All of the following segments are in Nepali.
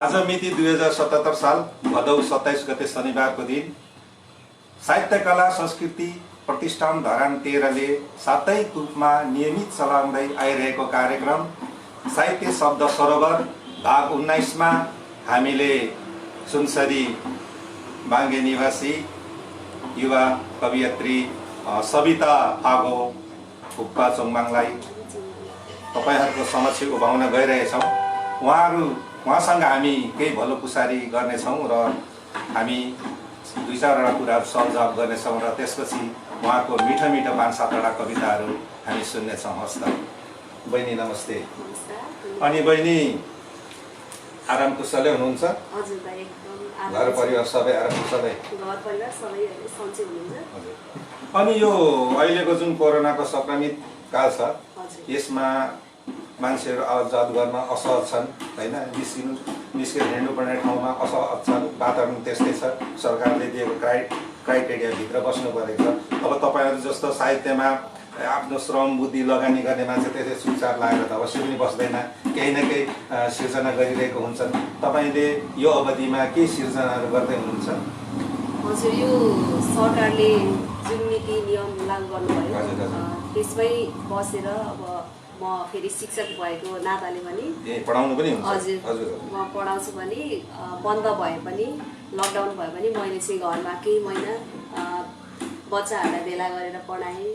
आज मिति 2077 साल भदौ 27 गते शनिबारको दिन साहित्य कला संस्कृति प्रतिष्ठान धरान 13 ले साप्ताहिक रूपमा नियमित चलाउँदै आइरहेको कार्यक्रम साहित्य शब्द सरोवर भाग 19 मा हामीले सुनसरी बाङ्गे निवासी युवा कवियत्री सविता फागो फुक्पा चोङमाङलाई तपाईहरुको समक्ष उभाउन गइरहेछौं। उहाँसँग हामी केही भलोकुसारी गर्नेछौँ र हामी दुई चारवटा कुराहरू सलजवाफ गर्नेछौँ र त्यसपछि उहाँको मिठो मिठो 5-7 कविताहरू हामी सुन्नेछौँ। हस् त बहिनी नमस्ते। अनि बहिनी आराम कुशलै हुनुहुन्छ? हजुर दाइ एकदम घर परिवार सबै आराम कुशलै? घर परिवार सबै सन्चै हुनुहुन्छ। हजुर। अनि यो अहिलेको जुन कोरोनाको संक्रमित काल छ यसमा मान्छेहरू आवतजात गर्न असहज छन् हैन, निस्केर हिँड्नुपर्ने ठाउँमा असहज छन्, वातावरण त्यस्तै छ, सरकारले दिएको क्राइटेरिया भित्र बस्नु परेको छ। अब तपाईहरु जस्तो साहित्यमा आफ्नो श्रम बुद्धि लगानी गर्ने मान्छे त्यसै चुपचाप लागेर त अवश्य पनि बस्दैन, केही न केही सिर्जना गरिरहेको हुन्छन्। तपाईले यो अवधिमा के सिर्जनाहरू गर्दै हुनुहुन्छ? हजुर, यो सरकारले जुन नीति नियम लागू गर्नुभयो त्यसमै बसेर अब म फेरि शिक्षक भएको नाताले पनि पढाउनु पनि हुन्छ। हजुर म पढाउँछु पनि, बन्द भए पनि लकडाउन भए पनि मैले चाहिँ घरमा केही महिना बच्चाहरूलाई भेला गरेर पढाएँ।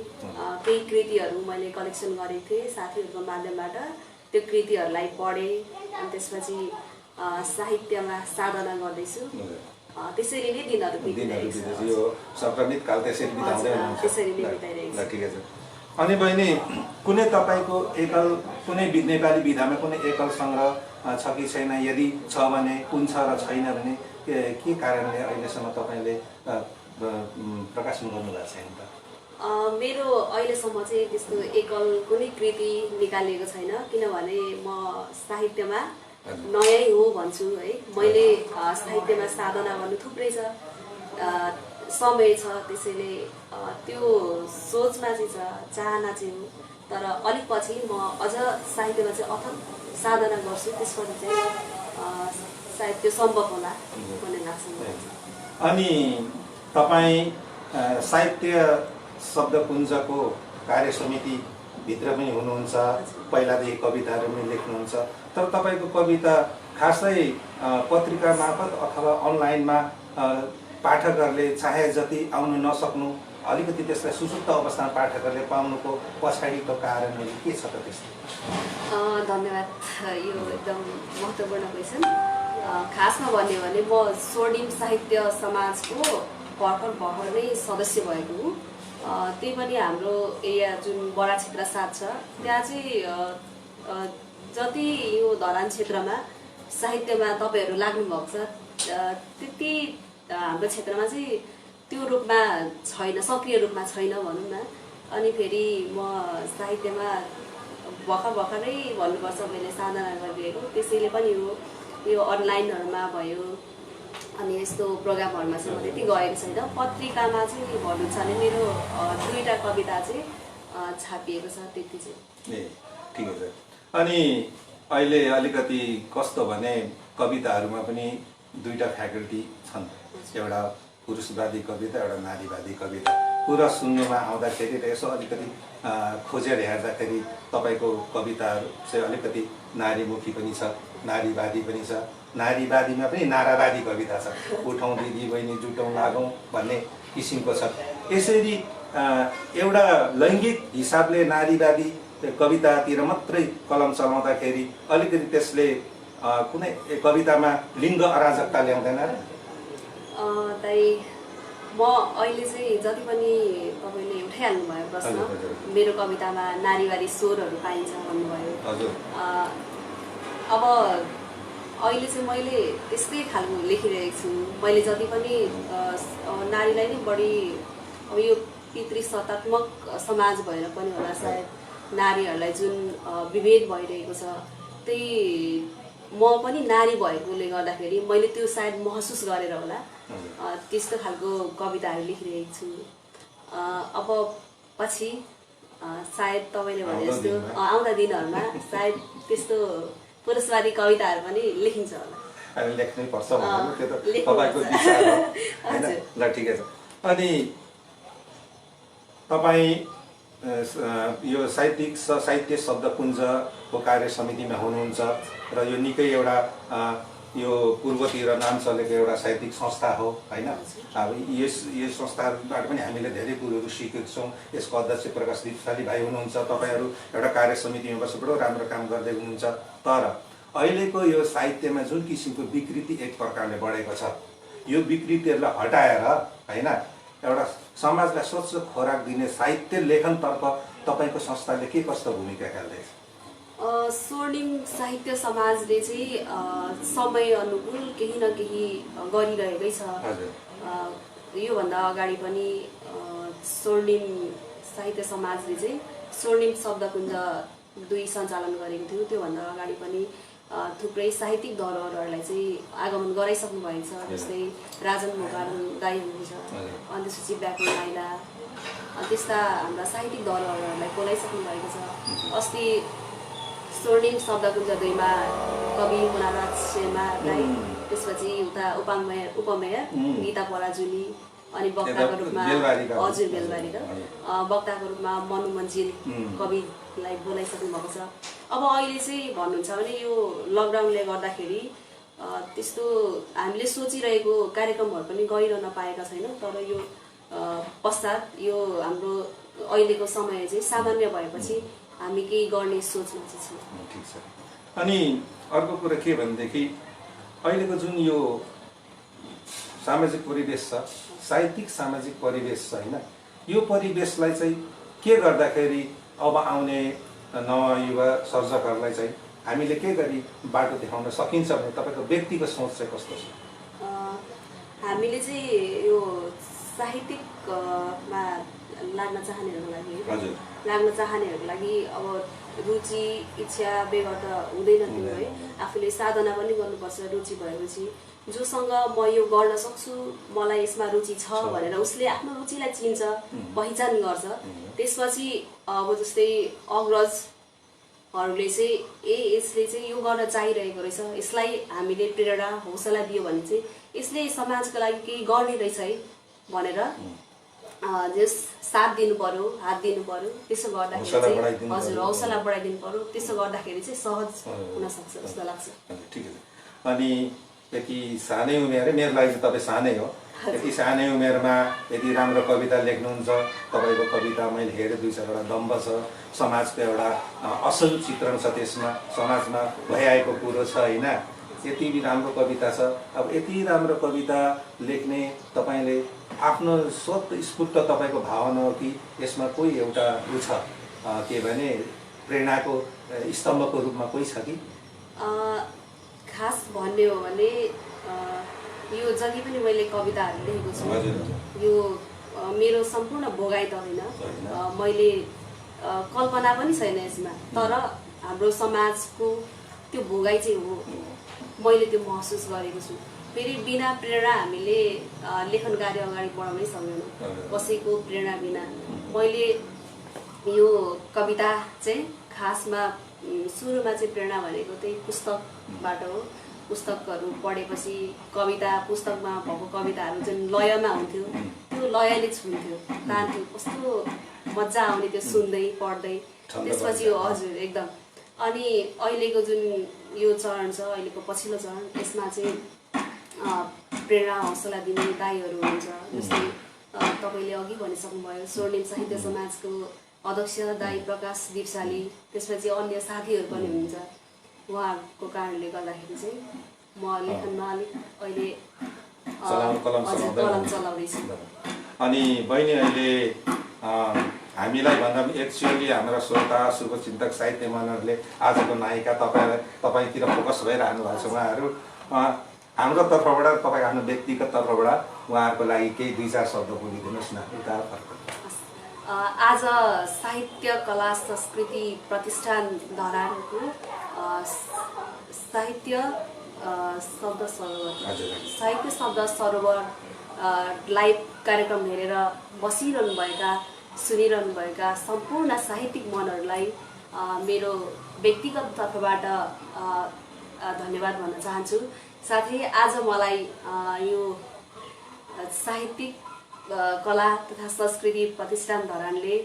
केही कृतिहरू मैले कलेक्सन गरेको थिएँ साथीहरूको माध्यमबाट, त्यो कृतिहरूलाई पढेँ। अनि त्यसपछि साहित्यमा साधना गर्दैछु। त्यसरी नै दिनहरू बिताइरहेको छु। यो संक्रमित काल त्यसरी बिताउँदै हुनुहुन्छ? त्यसरी नै बिताइरहेको छु। ठिकै छ। अनि बहिनी कुनै तपाईको एकल कुनै नेपाली विधामा कुनै एकल संग्रह छ कि छैन? यदि छ भने कुन छ र छैन भने के कारणले अहिलेसम्म तपाईले प्रकाशन गर्नुभएको छैन त? मेरो अहिलेसम्म चाहिँ त्यस्तो एकल कुनै कृति निकालिएको छैन, किनभने म साहित्यमा नयाँ हो भन्छु है। मैले साहित्यमा साधना गर्नु थुप्रै छ, समय छ, त्यसैले त्यो सोचमा चाहिँ छ, चाहना चाहिँ हो। तर अलिक पछि म अझ साहित्यमा चाहिँ अथक साधना गर्छु, त्यसपछि चाहिँ सायद त्यो सम्भव होला भन्ने लाग्छ मलाई। अनि तपाईँ साहित्य शब्दपुञ्जको कार्य समिति भित्र पनि हुनुहुन्छ, पहिलादेखि कविताहरू पनि लेख्नुहुन्छ। तर तपाईँको कविता खासै पत्रिका मार्फत अथवा अनलाइनमा पाठकहरूले चाहे जति आउनु नसक्नु, अलिकति त्यसलाई सुसुप्त अवस्थामा पाठकहरूले पाउनुको पछाडिको कारणहरू के छ त त्यस्तो? धन्यवाद, यो एकदम महत्त्वपूर्ण क्वेसन। खासमा भन्यो भने म स्वर्णिम साहित्य समाजको भर्खर नै सदस्य भएको हुँ। त्यही पनि हाम्रो एरिया जुन बडा क्षेत्र 7 छ, त्यहाँ चाहिँ जति यो धरान क्षेत्रमा साहित्यमा तपाईँहरू लाग्नु भएको छ त्यति हाम्रो क्षेत्रमा चाहिँ त्यो रूपमा छैन, सक्रिय रूपमा छैन भनौँ न। अनि फेरि म साहित्यमा भर्खरै भन्नुपर्छ मैले साधना गरिरहेको, त्यसैले पनि यो अनलाइनहरूमा भयो अनि यस्तो प्रोग्रामहरूमा चाहिँ म त्यति गएको छैन। पत्रिकामा चाहिँ भन्नु छ भने मेरो 2टा कविता चाहिँ छापिएको छ, त्यति चाहिँ। ए ठिकै छ। अनि अहिले अलिकति कस्तो भने कविताहरूमा पनि 2टा फ्याकल्टी छन्, एउटा पुरुषवादी कविता, एउटा नारीवादी कविता। कुरा सुन्नुमा आउँदाखेरि र यसो अलिकति खोजेर हेर्दाखेरि तपाईँको कविताहरू चाहिँ अलिकति नारीमुखी पनि छ, नारीवादी पनि छ। नारीवादीमा पनि नारावादी कविता छ, उठौँ दिदी बहिनी जुटौँ लागौँ भन्ने किसिमको छ। यसरी एउटा लैङ्गिक हिसाबले नारीवादी कवितातिर मात्रै कलम चलाउँदाखेरि अलिकति त्यसले कुनै कवितामा लिङ्ग अराजकता ल्याउँदैन र? दाइ, म अहिले चाहिँ जति पनि तपाईँले उठाइहाल्नु भयो प्रश्न, मेरो कवितामा नारीवादी स्वरहरू पाइन्छ भन्नुभयो। हजुर। अब अहिले चाहिँ मैले त्यस्तै खालको लेखिरहेको छु। मैले जति पनि नारीलाई नै बढी, अब यो पितृसत्तात्मक समाज भएर पनि होला सायद, नारीहरूलाई जुन विभेद भइरहेको छ, त्यही म पनि नारी भएकोले गर्दाखेरि मैले त्यो सायद महसुस गरेर होला त्यस्तो खालको कविताहरू लेखिरहेको छु। अब पछि सायद तपाईँले भने जस्तो आउँदा दिनहरूमा सायद त्यस्तो पुरुषवादी कविताहरू पनि लेखिन्छ होला। अहिले लेख्नै पर्छ भनेर त्यो त लेख्नुपर्छ। तपाईँको विचार हो होइन हजुर। ल ठिकै छ। अनि तपाईँ यो साहित्य शब्दपुञ्जको कार्य समितिमा हुनुहुन्छ र यो निकै एउटा यो पूर्वतिर नाम चलेको एउटा साहित्यिक संस्था हो होइन। अब यस संस्थाबाट पनि हामीले धेरै कुरोहरू सिकेको छौँ। यसको अध्यक्ष प्रकाश दिपशाली भाइ हुनुहुन्छ, तपाईँहरू एउटा कार्य समितिमा बसेर बडो राम्रो काम गर्दै हुनुहुन्छ। तर अहिलेको यो साहित्यमा जुन किसिमको विकृति एक प्रकारले बढेको छ, यो विकृतिहरूलाई हटाएर होइन एउटा समाजलाई स्वच्छ खोराक दिने साहित्य लेखनतर्फ तपाईँको संस्थाले के कस्तो भूमिका खेल्दैछ? स्वर्णिम साहित्य समाजले चाहिँ समय अनुकूल केही न केही गरिरहेकै छ। योभन्दा अगाडि पनि स्वर्णिम साहित्य समाजले चाहिँ स्वर्णिम शब्दपुञ्ज 2 सञ्चालन गरेको थियो। त्योभन्दा अगाडि पनि थुप्रै साहित्यिक धरोहरहरूलाई चाहिँ आगमन गराइसक्नु भएको छ। जस्तै राजन मोकारण दाइ हुनुहुन्छ, अनि त्यसपछि व्याकुल माइला, त्यस्ता हाम्रा साहित्यिक धरोहरहरूलाई बोलाइसक्नु भएको छ। अस्ति स्वर्णिम शब्दपुञ्ज 2 मा कवि मुनाराज शेर्मा राई, त्यसपछि उता उपमेयर गीता पराजुली, अनि वक्ताको रूपमा हजुर बेलबारीका वक्ताको रूपमा मनु मन्जिल कविलाई बोलाइसक्नु भएको छ। अब अहिले चाहिँ भन्नुहुन्छ भने यो लकडाउनले गर्दाखेरि त्यस्तो हामीले सोचिरहेको कार्यक्रमहरू पनि गरिरहन पाएका छैनौँ। तर यो पश्चात यो हाम्रो अहिलेको समय चाहिँ सामान्य भएपछि हामी केही गर्ने सोचमा चाहिँ छौँ। ठिक छ। अनि अर्को कुरा के भनेदेखि अहिलेको जुन यो सामाजिक परिवेश छ, साहित्यिक सामाजिक परिवेश छ होइन, यो परिवेशलाई चाहिँ के गर्दाखेरि अब आउने नवयुवा सर्जकहरूलाई चाहिँ हामीले के गरी बाटो देखाउन सकिन्छ भने तपाईँको व्यक्तिगत सोच चाहिँ कस्तो छ? हामीले चाहिँ यो साहित्यिकमा लाग्न चाहनेहरूको लागि अब रुचि इच्छा बेगर त हुँदैन थियो है। आफूले साधना पनि गर्नुपर्छ। रुचि भएपछि जोसँग म यो गर्न सक्छु, मलाई यसमा रुचि छ भनेर उसले आफ्नो रुचिलाई चिन्छ, पहिचान गर्छ। त्यसपछि अब जस्तै अग्रजहरूले चाहिँ यसले चाहिँ यो गर्न चाहिरहेको रहेछ, यसलाई हामीले प्रेरणा हौसला दियो भने चाहिँ यसले समाजको लागि केही गर्ने रहेछ है भनेर जस साथ दिनु पर्यो, हात दिनु पर्यो। त्यसो गर्दाखेरि चाहिँ हजुर हौसला बढाइदिनु पर्यो। त्यसो गर्दाखेरि चाहिँ सहज हुन सक्छ जस्तो लाग्छ। ठिक छ। अनि यति सानै उमेर, मेरो लागि चाहिँ तपाईँ सानै हो, यति सानै उमेरमा यति राम्रो कविता लेख्नुहुन्छ। तपाईँको कविता मैले हेरेँ, 2-4वटा दम्ब छ, समाजको एउटा असल चित्रण छ त्यसमा, समाजमा भइआएको कुरो छ होइन। यति राम्रो कविता छ। अब यति राम्रो कविता लेख्ने तपाईँले आफ्नो स्वतस्फूर्त तपाईँको भावना हो कि यसमा कोही एउटा उ छ के भने प्रेरणाको स्तम्भको रूपमा कोही छ कि? खास भन्ने हो भने यो जति पनि मैले कविताहरू लेखेको छु, यो मेरो सम्पूर्ण भोगाइ त होइन, मैले कल्पना पनि छैन यसमा। तर हाम्रो समाजको त्यो भोगाइ चाहिँ हो, मैले त्यो महसुस गरेको छु। फेरि बिना प्रेरणा हामीले लेखन कार्य अगाडि बढाउनै सक्दैनौँ, कसैको प्रेरणा बिना। मैले यो कविता चाहिँ खासमा सुरुमा चाहिँ प्रेरणा भनेको त्यही पुस्तकबाट हो। पुस्तकहरू पढेपछि कविता, पुस्तकमा भएको कविताहरू जुन लयमा हुन्थ्यो, त्यो लयले छुन्थ्यो, तान्थ्यो, कस्तो मजा आउने त्यो सुन्दै पढ्दै। त्यसपछि हजुर एकदम। अनि अहिलेको जुन यो चरण छ, अहिलेको पछिल्लो चरण, यसमा चाहिँ प्रेरणा हौसला दिने दाइहरू हुनुहुन्छ। जस्तै तपाईँले अघि भनिसक्नुभयो स्वर्णिम साहित्य समाजको अध्यक्ष दाइ प्रकाश दिपशाली, त्यसपछि अन्य साथीहरू पनि हुनुहुन्छ। उहाँहरूको कारणले गर्दाखेरि चाहिँ म लेखनमा अलिक अहिले कलम चलाउँदैछु। अनि बहिनी अहिले हामीलाई भन्दा एक्चुअली हाम्रा श्रोता शुभचिन्तक साहित्य मनहरूले आजको नायिका तपाईँतिर फोकस भइरहनु भएको छ। उहाँहरू हाम्रो तर्फबाट, तपाईँको आफ्नो व्यक्तिगत तर्फबाट उहाँहरूको लागि केही 2-4 शब्द बोलिदिनुहोस् न। आज साहित्य कला संस्कृति प्रतिष्ठान धरानको साहित्य शब्द सरोवर लाइभ कार्यक्रम हेरेर बसिरहनुभएका, सुनिरहनुभएका सम्पूर्ण साहित्यिक मनहरूलाई मेरो व्यक्तिगत तर्फबाट धन्यवाद भन्न चाहन्छु। साथै आज मलाई यो साहित्यिक कला तथा संस्कृति प्रतिष्ठान धरानले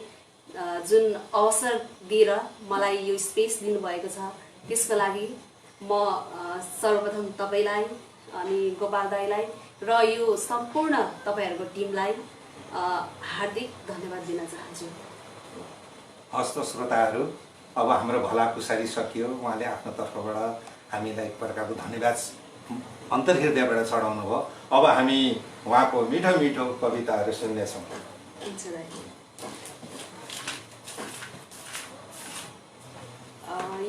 जुन अवसर दिएर मलाई यो स्पेस दिनुभएको छ त्यसको लागि म सर्वप्रथम तपाईलाई अनि गोपाल दाईलाई र यो सम्पूर्ण तपाईहरूको टिमलाई हार्दिक धन्यवाद दिन चाहन्छु। हस्त श्रोताहरू, अब हाम्रो भलाकुसारी सकियो। उहाँले आफ्नो तर्फबाट हामीलाई एक प्रकारको धन्यवाद अन्तर्हृदयबाट चढाउनु भयो। अब हामी उहाँको मिठो मिठो कविताहरू सुन्नेछौँ।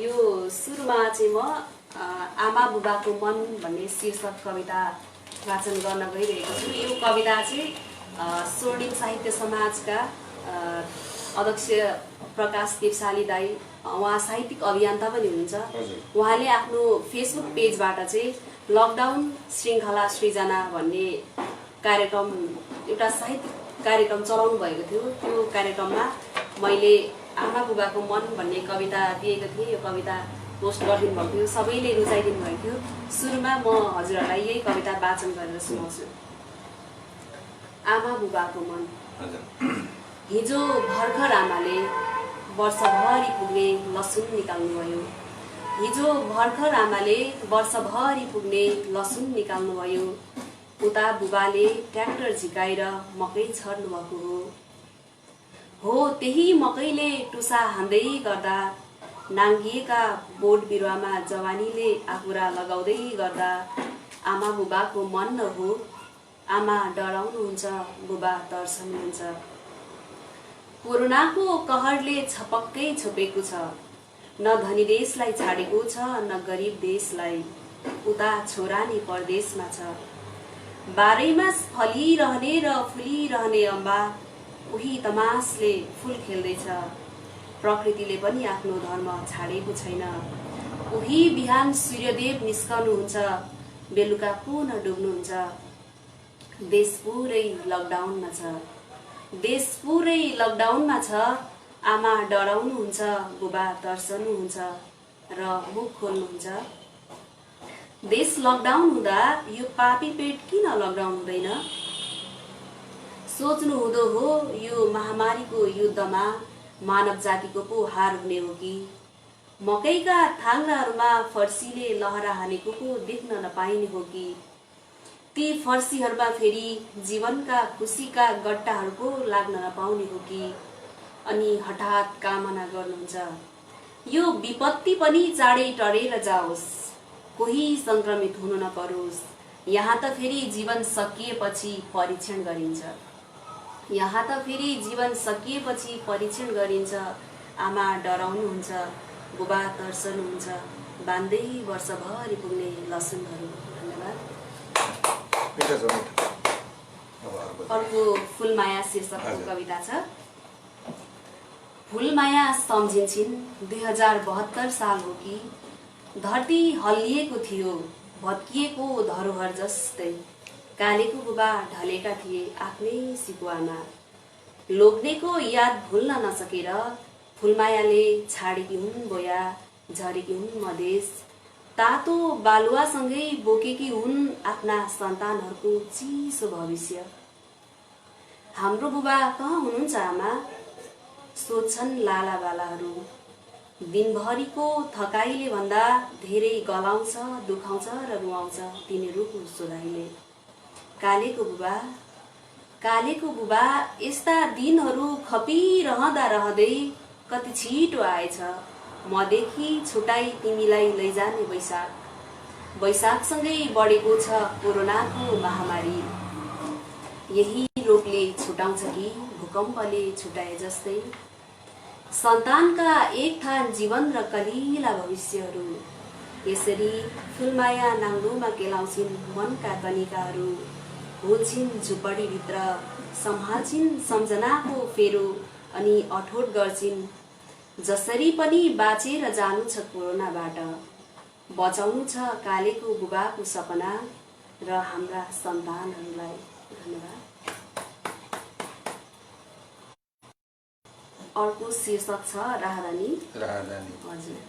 यो सुरुमा चाहिँ म आमा बुबाको मन भन्ने शीर्षक कविता वाचन गर्न गइरहेको छु। यो कविता चाहिँ स्वर्णिम साहित्य समाजका अध्यक्ष प्रकाश देवशाली दाई, उहाँ साहित्यिक अभियन्ता पनि हुनुहुन्छ। उहाँले आफ्नो फेसबुक पेजबाट चाहिँ लकडाउन श्रृङ्खला सृजना भन्ने कार्यक्रम, एउटा साहित्यिक कार्यक्रम चलाउनु भएको थियो। त्यो कार्यक्रममा मैले आमा बुबाको मन भन्ने कविता दिएको थिएँ। यो कविता पोस्ट गरिदिनु भएको थियो, सबैले रुचाइदिनु भएको थियो। सुरुमा म हजुरहरूलाई यही कविता वाचन गरेर सुनाउँछु। आमा बुबाको मन। हिजो भर्खर आमाले वर्षभरि पुग्ने लसुन निकाल्नुभयो। हिजो भर्खर आमाले वर्षभरि पुग्ने लसुन निकाल्नुभयो। उता बुबाले ट्र्याक्टर झिकाएर मकै छर्नु भएको हो। त्यही मकैले टुसा हान्दै गर्दा नाङ्गिएका बोट बिरुवामा जवानीले आकुरा लगाउँदै गर्दा आमा बुबाको मन न हो। आमा डराउनुहुन्छ, बुबा तर्सनुहुन्छ। कोरोनाको कहरले छपक्कै छोपेको छ। न धनी देशलाई छाडेको छ, न गरिब देशलाई। उता छोरा नि परदेशमा छ। बाह्रैमास फलिरहने र फुलिरहने अम्बा उही तमासले फुल खेल्दैछ। प्रकृतिले पनि आफ्नो धर्म छाडेको छैन। उही बिहान सूर्यदेव निस्कनुहुन्छ, बेलुका पुनः डुब्नुहुन्छ। देश पुरै लकडाउनमा छ। देश पुरै लकडाउनमा छ। आमा डराउनुहुन्छ, बुबा तर्सनुहुन्छ र मुख खोल्नुहुन्छ। देश लकडाउन हुँदा यो पापी पेट किन लकडाउन हुँदैन? सोच्नु हुँदो हो यो महामारीको युद्धमा मानव जातिको पो हार हुने हो कि? मकैका थाङ्राहरूमा फर्सीले लहरा हानेको पो देख्न नपाइने हो कि? ती फर्सीहरूमा फेरि जीवनका खुसीका गट्टाहरू पो लाग्न नपाउने हो कि? अनि हठात कामना गर्नुहुन्छ यो विपत्ति पनि चाँडै टरेर जाओस्, कोही संक्रमित हुनु नपरोस्। यहाँ त फेरि जीवन सकिएपछि परीक्षण गरिन्छ। यहाँ त फेरि जीवन सकिएपछि परीक्षण गरिन्छ। आमा डराउनुहुन्छ, बुबा तर्सनुहुन्छ, बान्दै वर्षभरि पुग्ने लसुनहरू। धन्यवाद। अर्को फुलमाया शीर्षकको कविता छ। फुलमाया सम्झिन्छन् 2072 साल हो कि? धरती हल्लिएको थियो भत्किएको धरोहर जस्तै। कालेको बुबा ढलेका थिए आफ्नै सिकुवामा। लोग्नेको याद भुल्न नसकेर फुलमायाले छाडेकी हुन् बोया, झरेकी हुन् मधेस। तातो बालुवासँगै बोकेकी हुन् आफ्ना सन्तानहरूको चिसो भविष्य। हाम्रो बुबा कहाँ हुनुहुन्छ आमा? सोध्छन् लाला बालाहरू। दिनभरिको थकाइले भन्दा धेरै गलाउँछ, दुखाउँछ र रुवाउँछ तिनीहरूको सोधाइले। कालेको बुबा यस्ता दिनहरू खपिरहँदा रहँदै कति छिटो आएछ। मदेखि छुटाई तिमीलाई लैजाने बैशाखसँगै बढेको छ कोरोनाको महामारी। यही रोगले छुटाउँछ कि भूकम्पले छुटाए जस्तै सन्तानका एक थान जीवन र कलिला भविष्यहरू। यसरी फुलमाया नाङ्लोमा केलाउँछिन् मनका कनिकाहरू। हुन्छन् झुपडीभित्र, सम्हाल्छिन् सम्झनाको फेरो अनि अठोट गर्छिन्। जसरी पनि बाँचेर जानु छ कोरोनाबाट। बचाउनु छ कालेको बुबाको सपना र हाम्रा सन्तानहरूलाई। धन्यवाद। अर्को शीर्षक छ राहदानी। राहदानी। हजुर।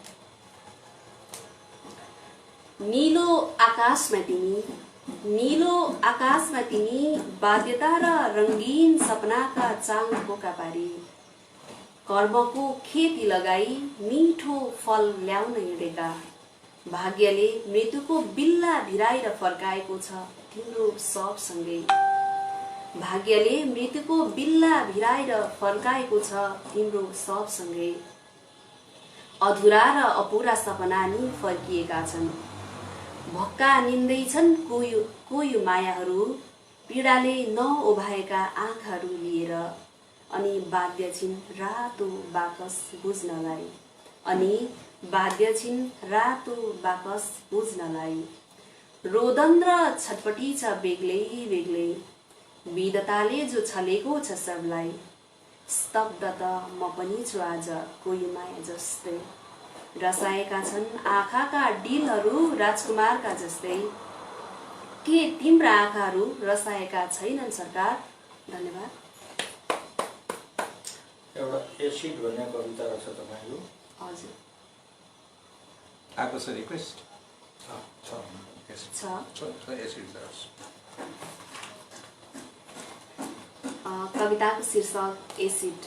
नीलो आकाशमा तिमी, नीलो आकाशमा तिमी, बाध्यता र रंगीन सपनाका चाङ पोका पारी, कर्मको खेती लगाई मिठो फल ल्याउन हिँडेका, भाग्यले मृत्युको बिल्ला भिराएर फर्काएको छ तिम्रो सबसँगै, भाग्यले मृत्युको बिल्ला भिराएर फर्काएको छ तिम्रो सबसँगै, अधुरा र अपुरा सपना नि फर्किएका छन्, भक्का निन्दैछन् कोही मायाहरू, पीडाले नओभाएका आँखाहरू लिएर, अनि बाध्य छिन् रातो बाकस बुझ्नलाई, अनि बाध्य छिन् रातो बाकस बुझ्नलाई, रोदन र छटपटी छ बेग्लै बेग्लै, विधताले जो छलेको छ सबलाई, स्तब्ध त म पनि छु आज कोही माया जस्तै, रसाएका छन् आँखाका डिलहरू राजकुमारका जस्तै, के तिम्रा आँखाहरू रसाएका छैनन् सरकार? धन्यवाद। एउटा एसिड भन्ने कविता रहेछ तपाईँको? हजुर आएको छ रिक्वेस्ट छ। एसिड कविताको शीर्षक एसिड।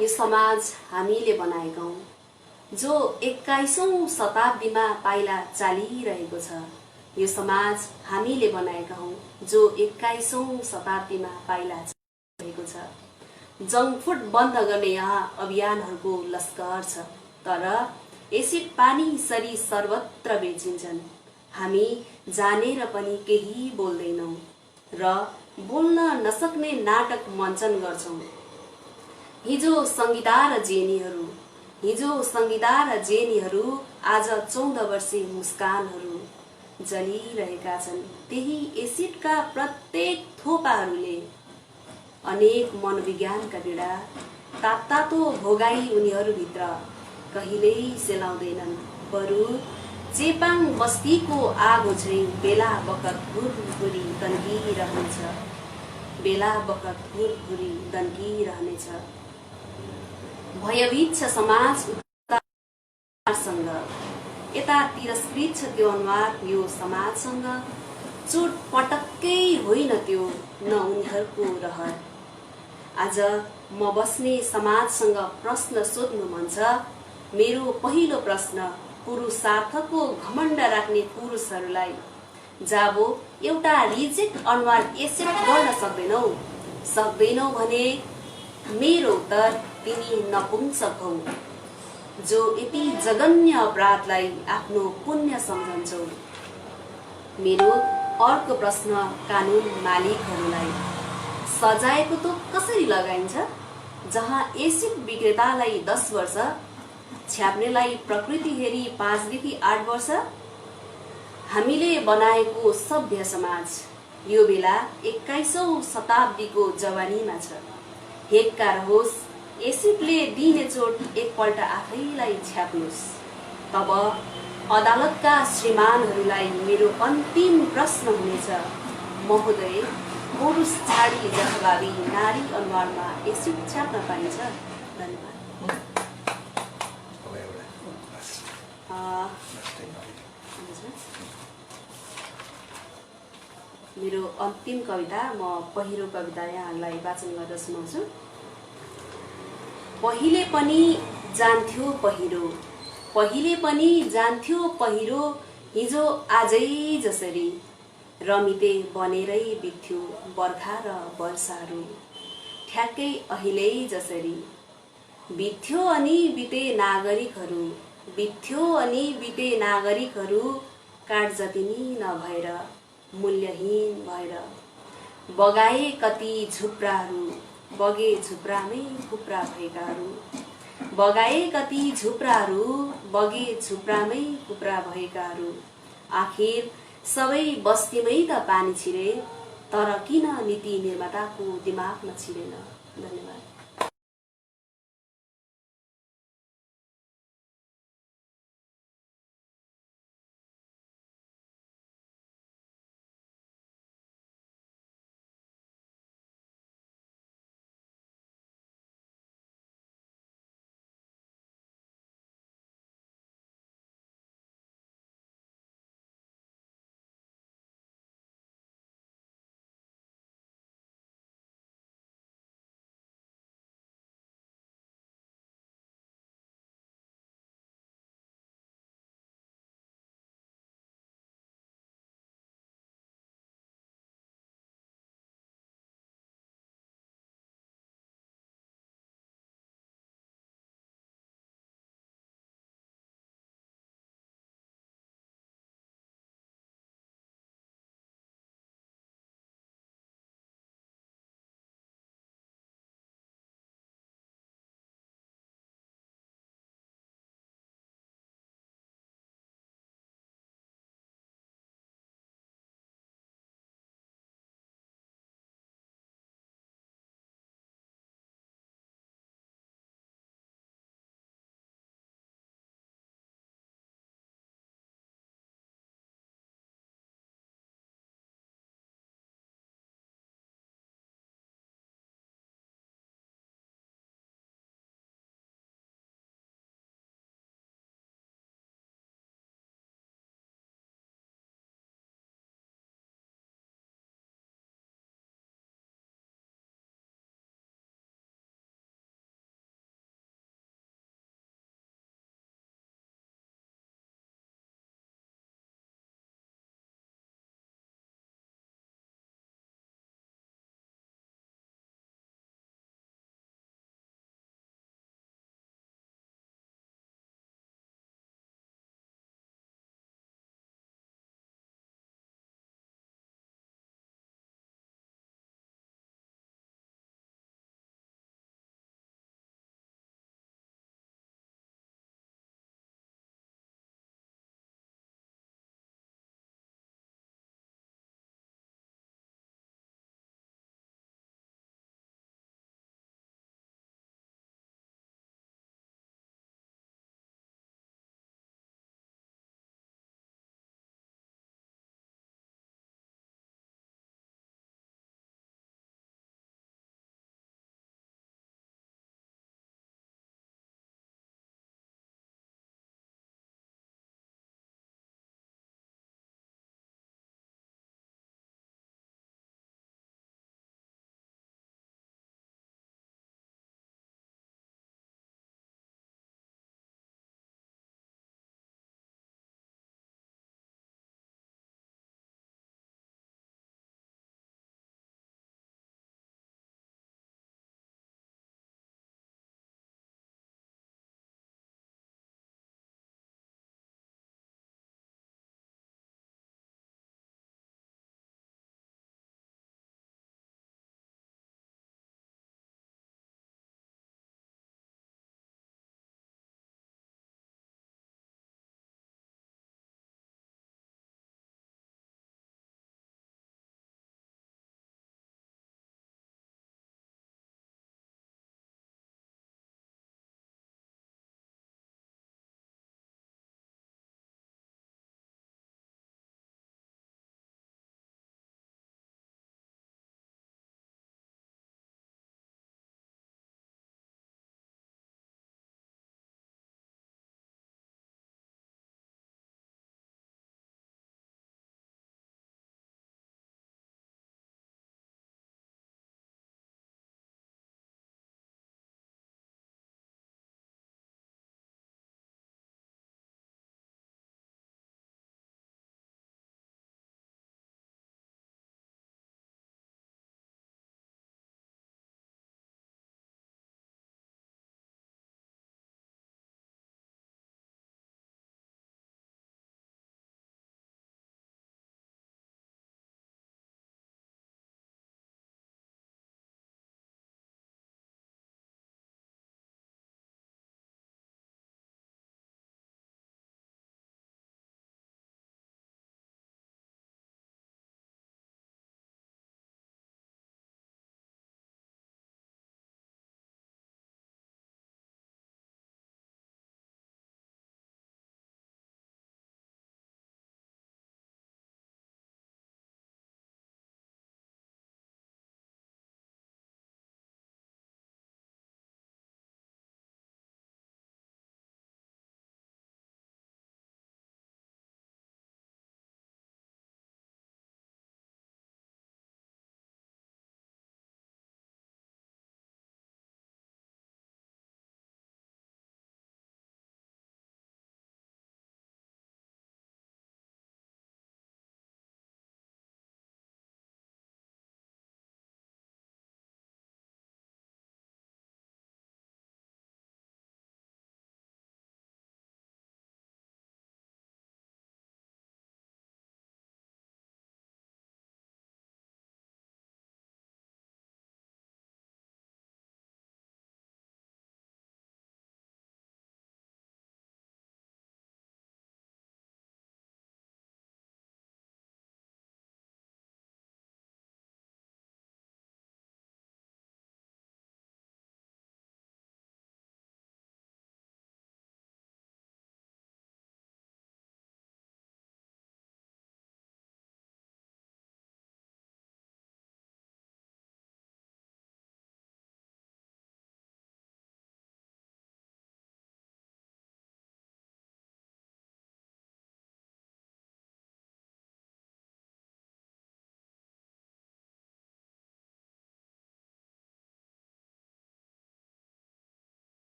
यो समाज हामीले बनाएका हौं, जो 21औं शताब्दीमा पाइला चालिरहेको छ। यो समाज हामीले बनाएका हौं, जो 21औं शताब्दीमा पाइला चालिरहेको छ। जंक फुड बन्द गर्ने यहाँ अभियानहरूको लस्कर छ, तर एसिड पानी सरी सर्वत्र बेचिन्छन्। हामी जानेर पनि केही बोल्दैनौं र बोल्न नसक्ने नाटक मञ्चन गर्छौं। हिजो संगीता र जेनीहरू आज 14 वर्षीय मुस्कानहरू जलिरहेका छन्। त्यही एसिडका प्रत्येक थोपाहरूले अनेक मनोविज्ञानका पीडा तातो भोगाई उनीहरूभित्र कहिल्यै सेलाउँदैनन्। बरु चेपाङ बस्तीको आगो झैं बेला बखत हुरहुरी तन्किरहनेछ, बेला बखत हुरहुरी तन्किरहनेछ। भयभीत छ समाज उतारसँग, यता तिरस्कृत छ त्यो अनुहार यो समाजसँग। चोट पटक्कै होइन त्यो न उनीहरूको रहर। आज म बस्ने समाजसँग प्रश्न सोध्नु मन छ। मेरो पहिलो प्रश्न पुरुषार्थको घमण्ड राख्ने पुरुषहरूलाई, जाबो एउटा रिजेक्ट अनुहार एक्सेप्ट गर्न सक्दैनौ भने मेरो उत्तर तिमी नपुंसक हौ, जो यति जघन्य अपराधलाई आफ्नो पुण्य सम्झन्छौ। मेरो अर्को प्रश्न कानुन मालिकहरूलाई, सजायको तो कसरी लगाइन्छ? जहाँ एसिड विक्रेतालाई 10 वर्ष, छ्याप्नेलाई प्रकृति हेरी 5 देखि 8 वर्ष। हामीले बनाएको सभ्य समाज यो बेला 21औं शताब्दीको जवानीमा छ। हेक्का रहोस्, एसिडले दिने चोट एकपल्ट आफैलाई छ्याप्नुहोस्। तब अदालतका श्रीमानहरूलाई मेरो अन्तिम प्रश्न हुनेछ, महोदय, पुरुष छाडी जथाभावी नारी अनुहारमा एसिड छ्याप्न पाइन्छ? धन्यवाद। मेरो अन्तिम कविता, म पहिलो कविता यहाँलाई वाचन गरेर सुनाउँछु। पहिले पनि जान्थ्यो पहिरो, हिजो आजै जसरी, रमिते बनेरै बित्थ्यो बर्खा र वर्षाहरू, ठ्याक्कै अहिले जसरी। बित्थ्यो अनि बिते नागरिकहरू, काठ जति नि नभएर, मूल्यहीन भएर। बगाए कति झुप्राहरू, बगे झुप्रामै कुप्रा भएकाहरू। बगाए कति झुप्राहरू, बगे झुप्रामै कुप्रा भएकाहरू। आखिर सबै बस्तीमै त पानी छिरे, तर किन नीति निर्माताको दिमागमा छिरेन? धन्यवाद।